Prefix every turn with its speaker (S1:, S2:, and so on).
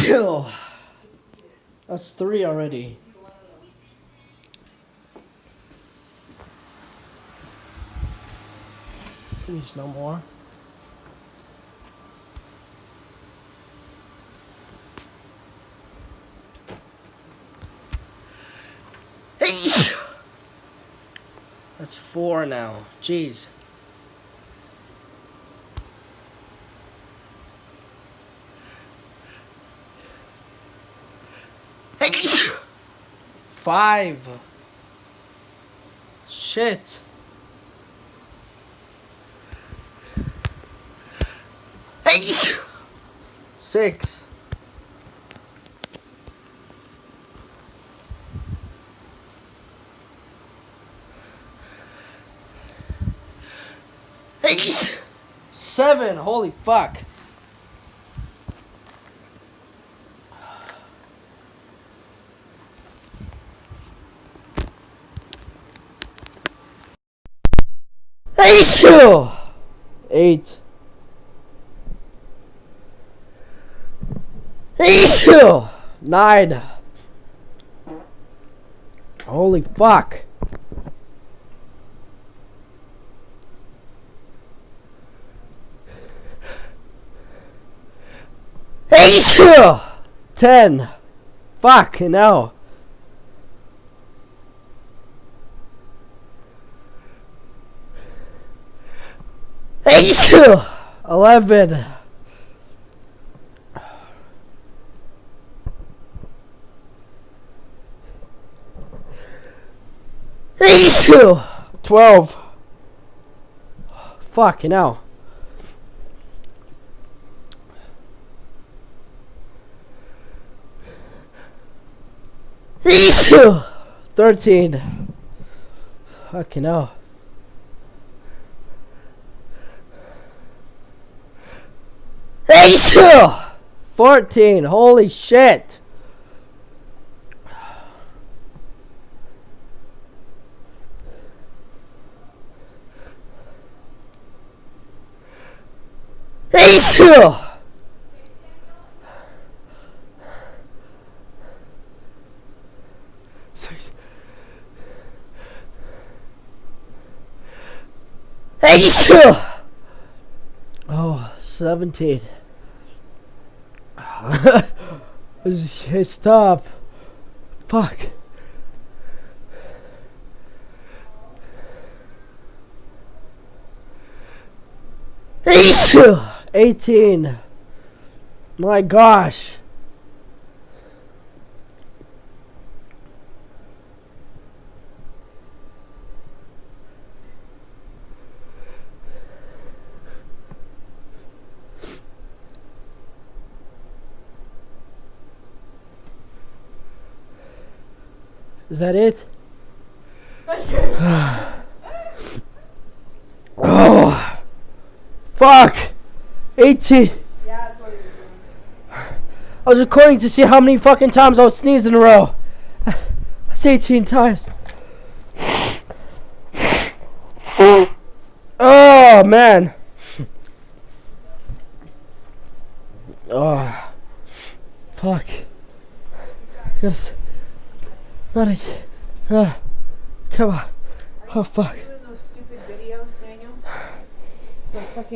S1: Chill. That's 3 already. Please, no more. That's 4 now. Jeez. Five. Shit. Six. Seven. Holy fuck. Eight. Nine. Holy fuck. Eight. 10. Fuck, no. 11. 12. Fucking hell. 13. Fucking hell. 14. Holy shit. 17. Stop. Fuck. 18. My gosh. Is that it? Oh, fuck. 18.
S2: Yeah, that's what you're doing.
S1: I was recording to see how many fucking times I would sneeze in a row. That's 18 times. Oh, man. Oh, fuck. Yes. Not a, come on. Oh, fuck.
S2: Doing those stupid videos, Daniel? So fucking